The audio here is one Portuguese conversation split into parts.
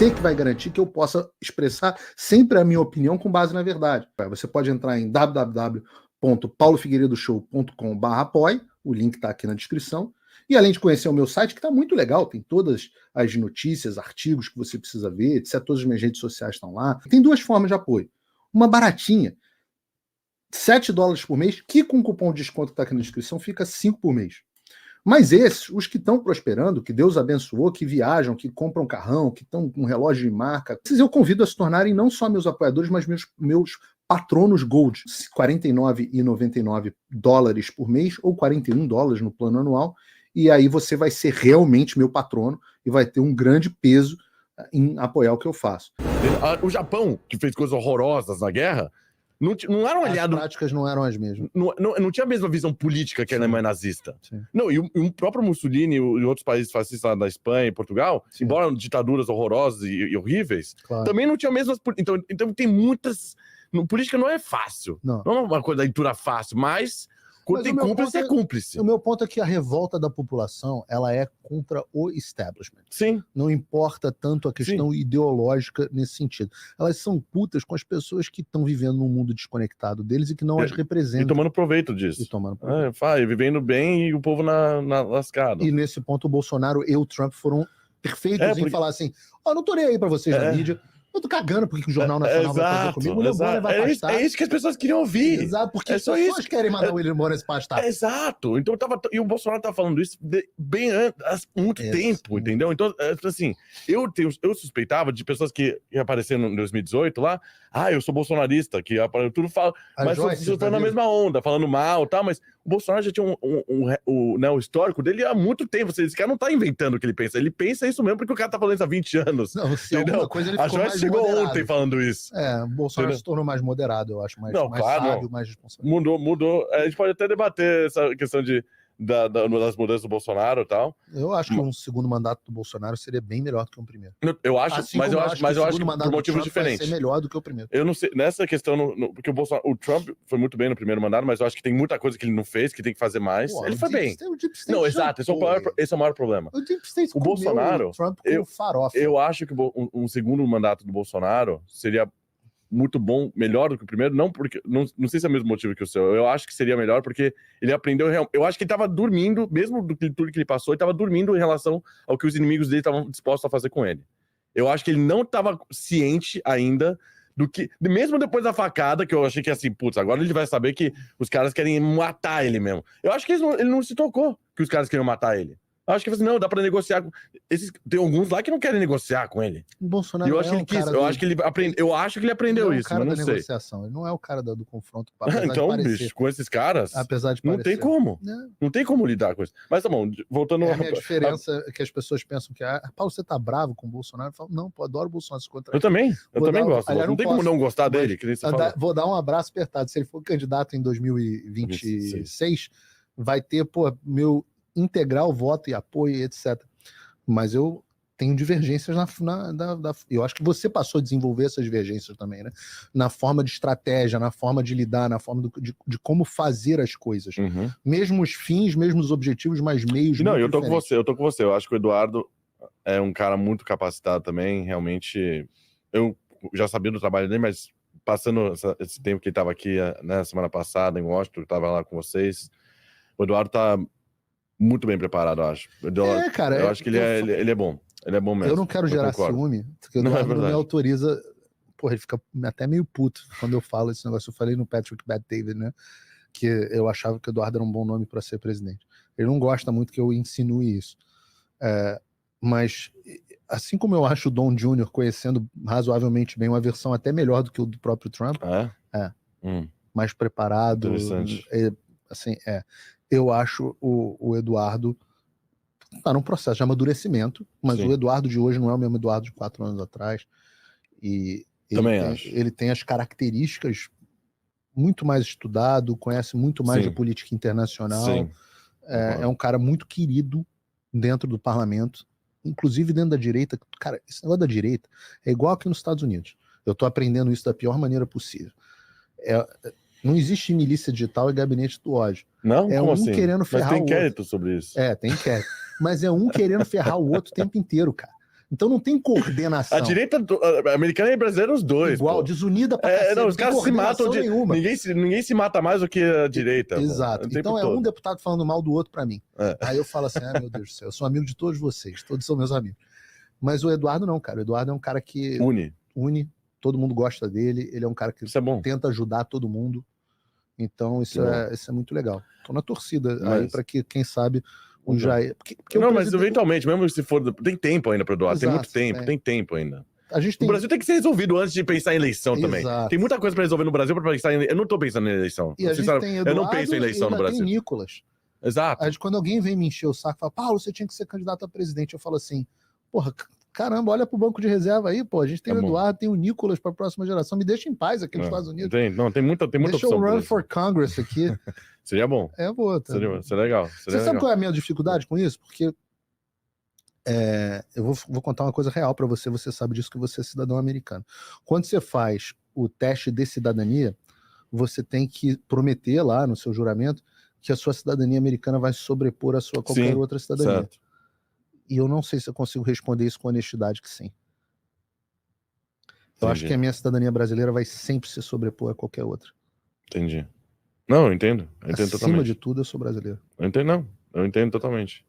você que vai garantir que eu possa expressar sempre a minha opinião com base na verdade. Você pode entrar em www.paulofigueiredoshow.com/apoie, o link está aqui na descrição. E além de conhecer o meu site, que está muito legal, tem todas as notícias, artigos que você precisa ver, etc. Todas as minhas redes sociais estão lá. Tem duas formas de apoio. Uma baratinha, $7 por mês, que com o cupom de desconto que está aqui na descrição fica 5 por mês. Mas esses, os que estão prosperando, que Deus abençoou, que viajam, que compram carrão, que estão com relógio de marca, esses eu convido a se tornarem não só meus apoiadores, mas meus patronos Gold. $49,99 por mês ou $41 no plano anual. E aí você vai ser realmente meu patrono e vai ter um grande peso em apoiar o que eu faço. O Japão, que fez coisas horrorosas na guerra, não era um aliado... As práticas não eram as mesmas. Não tinha a mesma visão política que a Alemanha nazista. Sim. Não, e o próprio Mussolini e outros países fascistas lá da Espanha e Portugal, Sim. embora ditaduras horrorosas e horríveis, Claro. também não tinham a mesma... Então tem muitas... Política não é fácil. Não é uma coisa da leitura fácil, mas... Quando tem cúmplice, é cúmplice. O meu ponto é que a revolta da população, ela é contra o establishment. Sim. Não importa tanto a questão ideológica nesse sentido. Elas são putas com as pessoas que estão vivendo num mundo desconectado deles e que não as representam. E tomando proveito disso. E tomando proveito. Vivendo bem e o povo na lascada. E nesse ponto o Bolsonaro e o Trump foram perfeitos em falar assim, não tô nem aí pra vocês na mídia. Eu tô cagando porque o Jornal Nacional vai fazer comigo. O William Bonner vai pastar. É isso que as pessoas queriam ouvir. Exato, porque as pessoas querem mandar o William Bonner se pastar. Exato. Então, e o Bolsonaro tava falando isso bem há muito tempo, entendeu? Então, assim, eu suspeitava de pessoas que apareceram em 2018 lá, eu sou bolsonarista, que tudo fala, mas vocês estão na mesma onda, falando mal, tá? Mas o Bolsonaro já tinha o histórico dele há muito tempo. Esse cara não tá inventando o que ele pensa isso mesmo, porque o cara tá falando isso há 20 anos. Não, se alguma coisa ele ficou mais chegou moderado. Ontem falando isso. O Bolsonaro se tornou mais moderado, eu acho, mais sábio, mais responsável. Mudou. A gente pode até debater essa questão das mudanças do Bolsonaro e tal. Eu acho que um segundo mandato do Bolsonaro seria bem melhor do que um primeiro. Eu acho, mas eu acho que por motivos diferentes. Vai ser melhor do que o primeiro. Eu não sei, nessa questão, porque o Trump foi muito bem no primeiro mandato, mas eu acho que tem muita coisa que ele não fez, que tem que fazer mais. Ele foi bem. Não, exato, esse é o maior problema. O Bolsonaro, Trump com farofa. Eu acho que um segundo mandato do Bolsonaro seria muito bom, melhor do que o primeiro, não sei se é o mesmo motivo que o seu, eu acho que seria melhor porque ele aprendeu, eu acho que ele estava dormindo, mesmo tudo que ele passou, ele estava dormindo em relação ao que os inimigos dele estavam dispostos a fazer com ele. Eu acho que ele não estava ciente ainda do que, mesmo depois da facada, que eu achei que assim, putz, agora ele vai saber que os caras querem matar ele mesmo. Eu acho que ele não se tocou que os caras queriam matar ele. Eu acho que não, dá pra negociar. Tem alguns lá que não querem negociar com ele. O Bolsonaro eu acho que ele quis, eu acho que ele aprendeu isso, mas não sei. Negociação. Ele não é o cara do confronto. Então, bicho, com esses caras, apesar de não tem como. Não tem como lidar com isso. Mas tá bom, voltando... A diferença é que as pessoas pensam que, Paulo, você tá bravo com o Bolsonaro? Eu falo, não, pô, adoro o Bolsonaro. Eu também gosto. Aliás, não tem como não gostar dele. Que vou dar um abraço apertado. Se ele for candidato em 2026, vai ter, meu integral voto e apoio, etc. Mas eu tenho divergências eu acho que você passou a desenvolver essas divergências também, né? Na forma de estratégia, na forma de lidar, na forma de como fazer as coisas. Mesmo os fins, mesmo os objetivos, mas meios. Não, eu tô com você. Eu acho que o Eduardo é um cara muito capacitado também, realmente. Eu já sabia do trabalho dele, mas passando esse tempo que ele estava aqui, né, semana passada em Washington, eu estava lá com vocês, o Eduardo tá muito bem preparado, eu acho. Eu acho que ele é bom. Ele é bom mesmo. Eu não quero gerar ciúme, porque o Eduardo não me autoriza. Porra, ele fica até meio puto quando eu falo esse negócio. Eu falei no Patrick Bet-David, né? Que eu achava que o Eduardo era um bom nome para ser presidente. Ele não gosta muito que eu insinue isso. Mas, assim como eu acho o Don Jr. conhecendo razoavelmente bem, uma versão até melhor do que o do próprio Trump, mais preparado. Interessante. Eu acho o Eduardo está num processo de amadurecimento, mas o Eduardo de hoje não é o mesmo Eduardo de 4 anos atrás. E ele tem as características muito mais estudado, conhece muito mais de política internacional. É um cara muito querido dentro do parlamento, inclusive dentro da direita. Cara, esse negócio da direita é igual aqui nos Estados Unidos. Eu tô aprendendo isso da pior maneira possível. Não existe milícia digital e gabinete do ódio. Não? É como um assim? querendo ferrar o outro. Mas tem inquérito sobre isso. Tem inquérito. Mas é um querendo ferrar o outro o tempo inteiro, cara. Então não tem coordenação. A direita americana e brasileira, os dois. Igual, pô. desunida pra cacete. Não, os caras se matam de... nenhuma. Ninguém se mata mais do que a direita. Exato. Então é um deputado falando mal do outro pra mim. Aí eu falo assim, meu Deus do céu, eu sou amigo de todos vocês, todos são meus amigos. Mas o Eduardo não, cara. O Eduardo é um cara que... Une, todo mundo gosta dele, ele é um cara que tenta ajudar todo mundo. Então isso é muito legal. Tô na torcida aí pra que, quem sabe... O Jair. Porque mas eventualmente, mesmo se for. Tem tempo ainda para Eduardo. Tem muito tempo, tem tempo ainda. O Brasil tem que ser resolvido antes de pensar em eleição também. Tem muita coisa para resolver no Brasil para pensar em. Eu não tô pensando em eleição. E a gente tem Eduardo, eu não penso em eleição no Brasil. Tem Nicolas. Exato. Quando alguém vem me encher o saco e fala, Paulo, você tinha que ser candidato a presidente, eu falo assim, porra, caramba, olha pro banco de reserva aí, pô. A gente tem o Eduardo, tem o Nicolas para a próxima geração. Me deixa em paz aqui nos Estados Unidos. Tem muita opção. Deixa eu run for Congress aqui. Seria bom. Boa. Seria legal. Você sabe qual é a minha dificuldade com isso? Porque eu vou contar uma coisa real para você. Você sabe disso, que você é cidadão americano. Quando você faz o teste de cidadania, você tem que prometer lá no seu juramento que a sua cidadania americana vai sobrepor a sua qualquer outra cidadania. Certo. E eu não sei se eu consigo responder isso com honestidade que sim. Eu acho que a minha cidadania brasileira vai sempre se sobrepor a qualquer outra. Entendi. Não, eu entendo. Acima totalmente. de tudo, eu sou brasileiro. Eu entendo totalmente.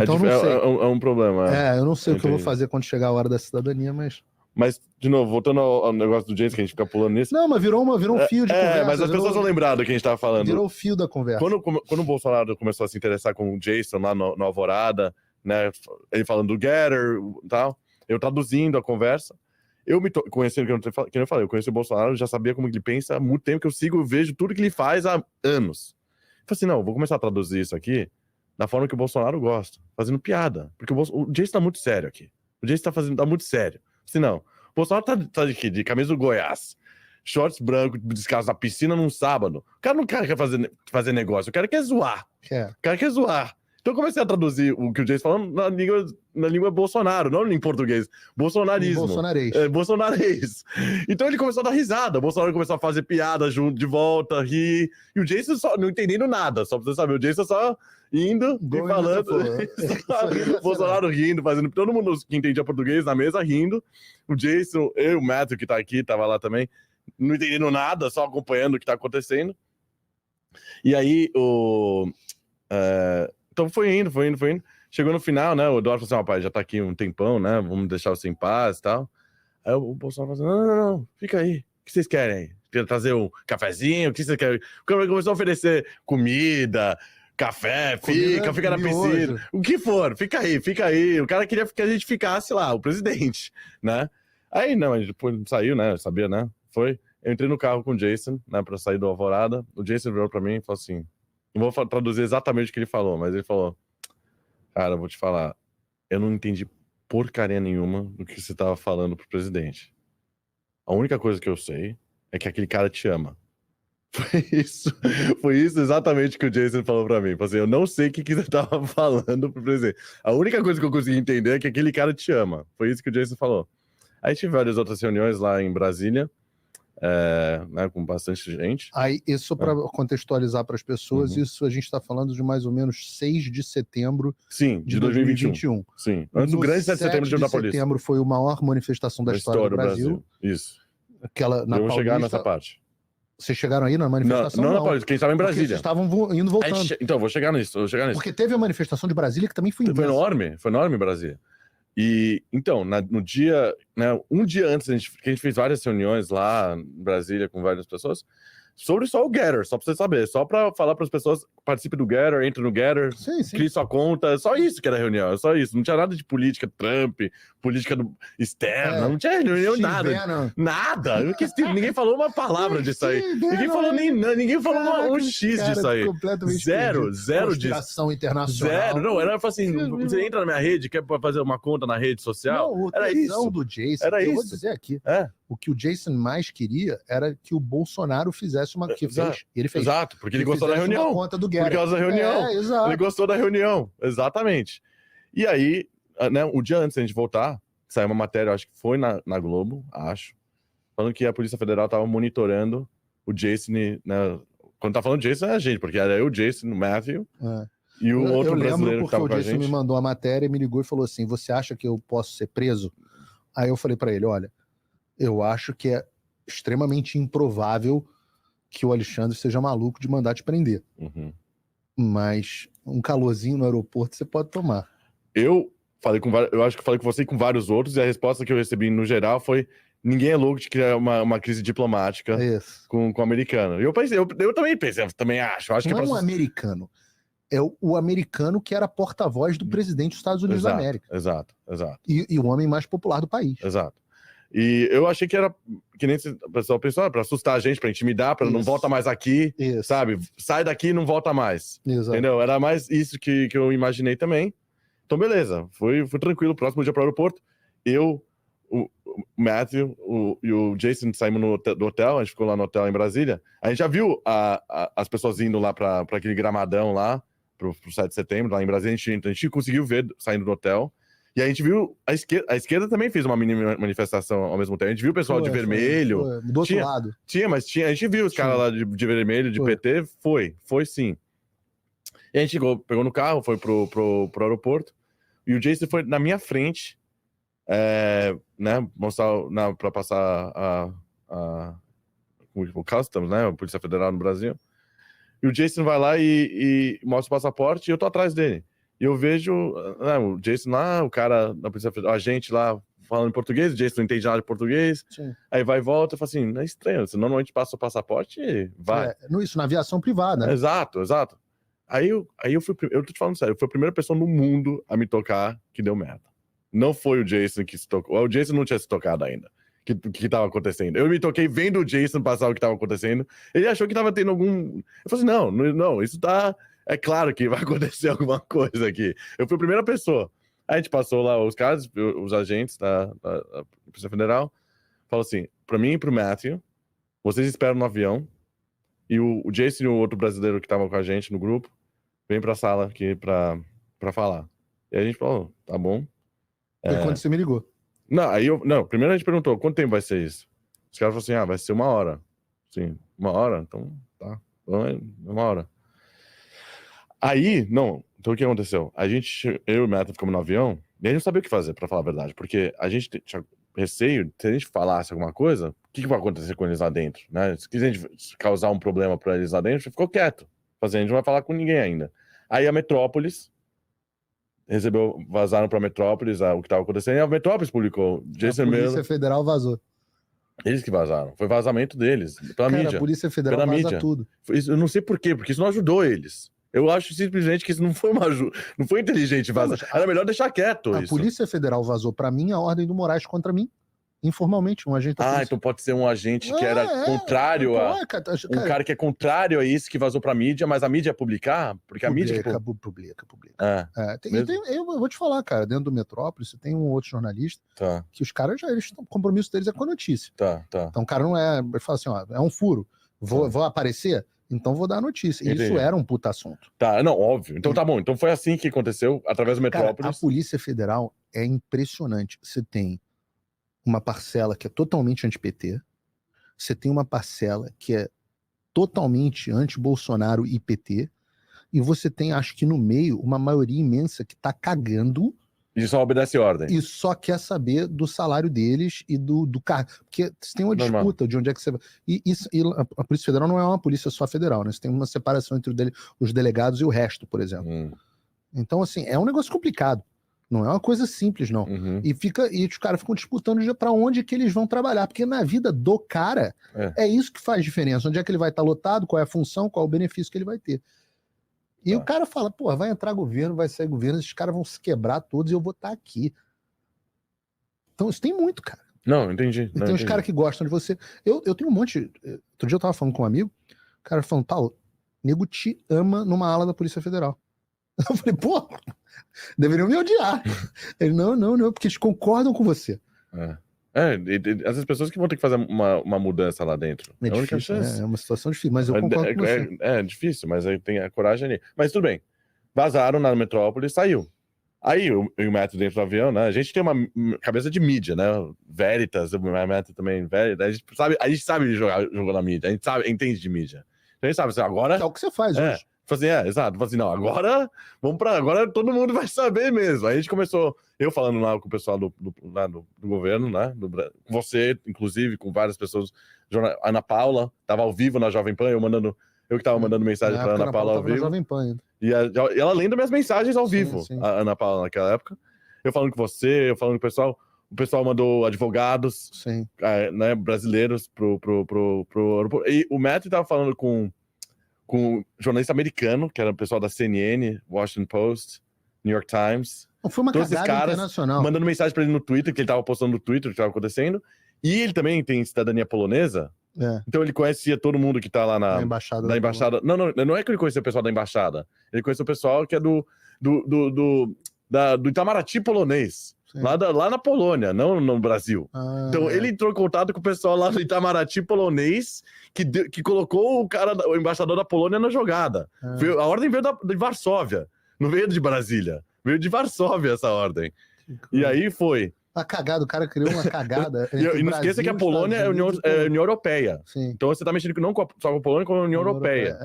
Então não sei. É um problema. Eu não sei o que eu vou fazer quando chegar a hora da cidadania, mas... Mas, de novo, voltando ao negócio do Jason, que a gente fica pulando nisso... Não, mas virou um fio de conversa. Mas as pessoas vão lembrar do que a gente tava falando. Virou o fio da conversa. Quando o Bolsonaro começou a se interessar com o Jason lá no Alvorada, né, ele falando do Getter e tal, eu traduzindo a conversa, eu me conhecendo, que eu falei, eu conheci o Bolsonaro, já sabia como ele pensa há muito tempo, que eu sigo, vejo tudo que ele faz há anos. Eu falei assim, não, vou começar a traduzir isso aqui da forma que o Bolsonaro gosta, fazendo piada, porque o Jason tá muito sério aqui. O Jason tá muito sério. Eu falei assim, não, o Bolsonaro tá de camisa do Goiás, shorts branco, descalço na piscina num sábado. O cara não quer fazer negócio, o cara quer zoar. O cara quer zoar. Então eu comecei a traduzir o que o Jason falando na língua Bolsonaro, não em português. Bolsonarismo. Bolsonarês. Então ele começou a dar risada. O Bolsonaro começou a fazer piada junto, de volta, rir. E o Jason só não entendendo nada, só pra você saber. O Jason só indo e falando. O Bolsonaro rindo, fazendo. Todo mundo que entendia português na mesa rindo. O Jason, o Matthew, que tá aqui, tava lá também, não entendendo nada, só acompanhando o que tá acontecendo. E aí então foi indo. Chegou no final, né? O Eduardo falou assim: rapaz, já tá aqui um tempão, né? Vamos deixar você em paz e tal. Aí o Bolsonaro falou assim: não, fica aí. O que vocês querem aí? Quer trazer um cafezinho? O que vocês querem? O cara começou a oferecer comida, café, fica na piscina. O que for, fica aí. O cara queria que a gente ficasse lá, o presidente, né? Aí, não, a gente depois saiu, né? Eu sabia, né? Eu entrei no carro com o Jason, né? Pra sair do Alvorada. O Jason virou pra mim e falou assim: não vou traduzir exatamente o que ele falou, mas ele falou: cara, eu vou te falar, eu não entendi porcaria nenhuma do que você tava falando pro presidente. A única coisa que eu sei é que aquele cara te ama. Foi isso exatamente que o Jason falou pra mim. Falei assim, eu não sei o que você tava falando pro presidente. A única coisa que eu consegui entender é que aquele cara te ama. Foi isso que o Jason falou. Aí tive várias outras reuniões lá em Brasília, né, com bastante gente. Aí, isso para contextualizar para as pessoas, isso a gente está falando de mais ou menos 6 de setembro de 2021. Sim, antes do grande 7 de setembro de Polícia. Setembro foi a maior manifestação da história do Brasil. Isso. Aquela, na eu vou chegar nessa parte. Vocês chegaram aí na manifestação? Não, na Paulista, quem estava em Brasília. Vocês estavam indo voltando. Então, vou chegar nisso. Porque teve a manifestação de Brasília que também foi imensa. Foi enorme Brasília. E, então, no dia, né, um dia antes, que a gente fez várias reuniões lá em Brasília com várias pessoas, sobre só o Getter, só pra você saber, só pra falar pras pessoas, participe do Getter, entre no Getter, crie sua conta, só isso que era a reunião, só isso, não tinha nada de política Trump, política externa, não tinha reunião, nada, ninguém falou uma palavra disso aí, ninguém falou um X disso aí, zero disso, internacional. Não, era assim, você entra na minha rede, quer fazer uma conta na rede social, não, era isso. Do Jason, era isso. Vou dizer aqui, o que o Jason mais queria era que o Bolsonaro fizesse uma que fez, ele fez. Exato, porque ele gostou da reunião. Conta do por causa da reunião. Ele gostou da reunião, exatamente. E aí, né, um dia antes da gente voltar, saiu uma matéria, acho que foi na Globo, falando que a Polícia Federal estava monitorando o Jason, né? Quando tá falando Jason é a gente, porque era eu, o Jason, o Matthew. E o outro eu brasileiro lembro porque que tava o com a Jason gente... me mandou a matéria e me ligou e falou assim, você acha que eu posso ser preso? Aí eu falei pra ele, olha, eu acho que é extremamente improvável que o Alexandre seja maluco de mandar te prender. Uhum. Mas um calorzinho no aeroporto você pode tomar. Eu acho que falei com você e com vários outros, e a resposta que eu recebi no geral foi: ninguém é louco de criar uma crise diplomática com o americano. E eu também pensei, eu também acho. Não é um americano. É o americano que era porta-voz do presidente dos Estados Unidos da América. Exato. E o homem mais popular do país. Exato. E eu achei que era, que nem o pessoal pensou, para assustar a gente, para intimidar, para não volta mais aqui, sabe? Sai daqui e não volta mais. Exato. Entendeu? Era mais isso que eu imaginei também. Então, beleza. Fui tranquilo. Próximo dia para o aeroporto. Eu, o Matthew e o Jason saímos do hotel. A gente ficou lá no hotel em Brasília. A gente já viu as pessoas indo lá para aquele gramadão lá, pro 7 de setembro, lá em Brasília. A gente conseguiu ver saindo do hotel. E a gente viu, a esquerda também fez uma mini manifestação ao mesmo tempo. A gente viu o pessoal de vermelho. Foi. Do outro lado. Mas a gente viu os caras lá de vermelho, de PT. Foi sim. E a gente pegou no carro, foi pro aeroporto. E o Jason foi na minha frente, né, pra passar o Customs, né, a Polícia Federal no Brasil. E o Jason vai lá e mostra o passaporte e eu tô atrás dele. E eu vejo o Jason lá, o cara da Polícia Federal, a gente lá falando em português, o Jason não entende nada de português. Sim. Aí vai e volta e fala assim, não é estranho, você normalmente passa o passaporte e vai. Isso na aviação privada, né? Exato. Aí eu tô te falando sério, eu fui a primeira pessoa no mundo a me tocar que deu merda. Não foi o Jason que se tocou, o Jason não tinha se tocado ainda. Que tava acontecendo. Eu me toquei vendo o Jason passar o que tava acontecendo. Ele achou que tava tendo algum... Eu falei assim, não, isso tá... É claro que vai acontecer alguma coisa aqui. Eu fui a primeira pessoa. Aí a gente passou lá os caras, os agentes da Polícia Federal, falou assim, pra mim e pro Matthew, vocês esperam no avião, e o Jason e o outro brasileiro que tava com a gente no grupo, vem pra sala aqui pra falar. E aí a gente falou, tá bom. Foi quando você me ligou. Primeiro a gente perguntou, quanto tempo vai ser isso? Os caras falaram assim, vai ser 1 hora. Sim, 1 hora? Então, tá. Então é 1 hora. Aí, então o que aconteceu? Eu e o Matthew ficamos no avião, e a gente não sabia o que fazer, pra falar a verdade, porque a gente tinha receio, se a gente falasse alguma coisa, o que vai acontecer com eles lá dentro, né? Se a gente causar um problema pra eles lá dentro, a gente ficou quieto. A gente não vai falar com ninguém ainda. Aí a Metrópolis vazaram pra Metrópolis o que tava acontecendo, e a Metrópolis publicou. A Polícia Federal vazou. Eles que vazaram. Foi vazamento deles, pela mídia. A Polícia Federal vaza tudo. Eu não sei por quê, porque isso não ajudou eles. Eu acho simplesmente que isso não foi uma ajuda, não foi inteligente vazar. Era melhor deixar quieto isso. A Polícia Federal vazou pra mim a ordem do Moraes contra mim. Informalmente, um agente da polícia. Então pode ser um agente que era contrário um cara que é contrário a isso, que vazou pra mídia, mas a mídia ia publicar? Porque a mídia... Publica. Eu vou te falar, cara, dentro do Metrópolis, você tem um outro jornalista que os caras o compromisso deles é com a notícia. Então o cara não ele fala assim, é um furo, vou aparecer? Então vou dar a notícia. Entendi. Isso era um puta assunto. Óbvio. Então tá bom. Então foi assim que aconteceu, através do Metrópolis. Cara, a Polícia Federal é impressionante. Você tem uma parcela que é totalmente anti-PT, você tem uma parcela que é totalmente anti-Bolsonaro e PT, e você tem, acho que no meio, uma maioria imensa que tá cagando. E só obedece ordem. E só quer saber do salário deles e do cargo. Porque você tem uma disputa de onde é que você vai. E a Polícia Federal não é uma polícia só federal, né? Você tem uma separação entre os delegados e o resto, por exemplo. Então, assim, é um negócio complicado. Não é uma coisa simples, não. E os caras ficam disputando para onde que eles vão trabalhar. Porque na vida do cara, é isso que faz diferença. Onde é que ele vai estar lotado, qual é a função, qual é o benefício que ele vai ter. E o cara fala, vai entrar governo, vai sair governo, esses caras vão se quebrar todos e eu vou estar aqui. Então isso tem muito, cara. Não, entendi. Tem uns caras que gostam de você. Eu tenho um monte... Outro dia eu tava falando com um amigo, o cara falando, Paulo, nego te ama numa ala da Polícia Federal. Eu falei, deveriam me odiar. Ele, não, porque eles concordam com você. Essas pessoas que vão ter que fazer uma mudança lá dentro. É difícil, é uma situação difícil, mas eu concordo com você. É difícil, mas aí tem a coragem ali. Mas tudo bem. Vazaram na Metrópole e saiu. Aí eu e o Matthew dentro do avião, né? A gente tem uma cabeça de mídia, né? Veritas, o Matthew também, Veritas. A gente sabe jogar na mídia, a gente entende de mídia. Então a gente sabe, assim, agora... Que é o que você faz hoje. Falei assim, exato. Falei assim, não, agora agora todo mundo vai saber mesmo. Aí a gente começou, eu falando lá com o pessoal do governo, né? Com você, inclusive, com várias pessoas. Ana Paula, tava ao vivo na Jovem Pan, eu que tava mandando mensagem pra Ana Paula ao vivo. Jovem Pan ainda. E ela lendo minhas mensagens ao vivo, sim. a Ana Paula, naquela época. Eu falando com você, eu falando com o pessoal mandou advogados, né, brasileiros pro aeroporto. E o Matt tava falando com um jornalista americano, que era o pessoal da CNN, Washington Post, New York Times. Foi uma cagada internacional. Mandando mensagem pra ele no Twitter, que ele tava postando no Twitter o que tava acontecendo. E ele também tem cidadania polonesa. Então ele conhecia todo mundo que tá lá na embaixada. Da embaixada. Não é que ele conhecia o pessoal da embaixada. Ele conhecia o pessoal que é do Itamaraty polonês. Lá na Polônia, não no Brasil. Então ele entrou em contato com o pessoal lá do Itamaraty polonês que colocou o embaixador da Polônia na jogada. A ordem veio de Varsóvia, não veio de Brasília. Veio de Varsóvia essa ordem. E aí foi. A cagada, o cara criou uma cagada. E não esqueça que a Polônia é a União Europeia. Então você tá mexendo não só com a Polônia, como a União Europeia.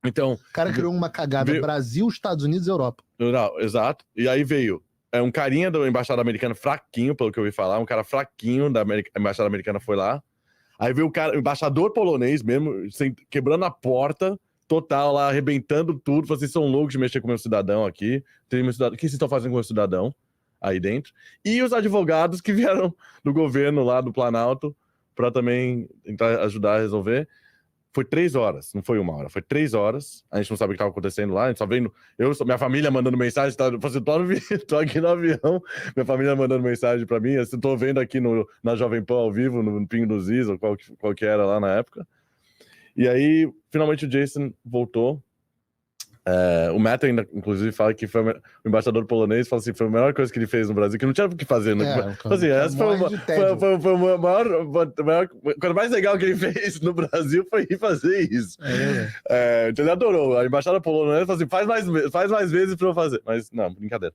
Então, o cara criou uma cagada. Brasil, Estados Unidos e Europa. Não, exato. E aí veio um carinha da embaixada americana fraquinho, pelo que eu ouvi falar, um cara fraquinho da embaixada americana foi lá. Aí veio o embaixador polonês mesmo, quebrando a porta, total lá, arrebentando tudo. Vocês são loucos de mexer com o meu cidadão aqui. O que vocês estão fazendo com o meu cidadão aí dentro? E os advogados que vieram do governo lá do Planalto para também tentar ajudar a resolver. Foi 3 horas, não foi 1 hora, foi 3 horas. A gente não sabe o que estava acontecendo lá, a gente só vendo. Minha família mandando mensagem, tô aqui no avião, minha família mandando mensagem para mim. Eu tô vendo aqui na Jovem Pan ao vivo, no Pingo dos Is, ou qual que era lá na época. E aí, finalmente o Jason voltou. O Matt ainda, inclusive, fala que foi o embaixador polonês, fala assim, foi a melhor coisa que ele fez no Brasil, que não tinha o que fazer, né? Assim, essa foi a maior coisa mais legal que ele fez no Brasil foi ir fazer isso. Ele adorou. A embaixada polonesa falou assim, faz mais vezes pra eu fazer. Mas, não, brincadeira.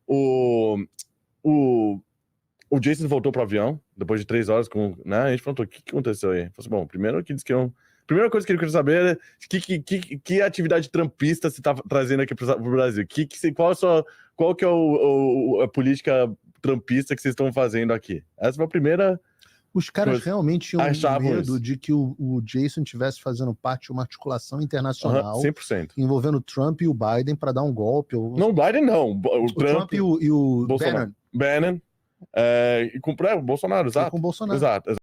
O Jason voltou pro avião, depois de 3 horas, né? A gente perguntou, o que aconteceu aí? Ele falou assim, bom, primeiro que disse que primeira coisa que ele queria saber é que atividade trampista você está trazendo aqui para o Brasil. Qual que é a política trampista que vocês estão fazendo aqui? Essa foi a primeira. Os caras realmente tinham medo de que o Jason estivesse fazendo parte de uma articulação internacional 100%. Envolvendo o Trump e o Biden para dar um golpe. Não, o Biden não. O Trump e o Bannon. E com o Bolsonaro, exato. Com o Bolsonaro. Exato.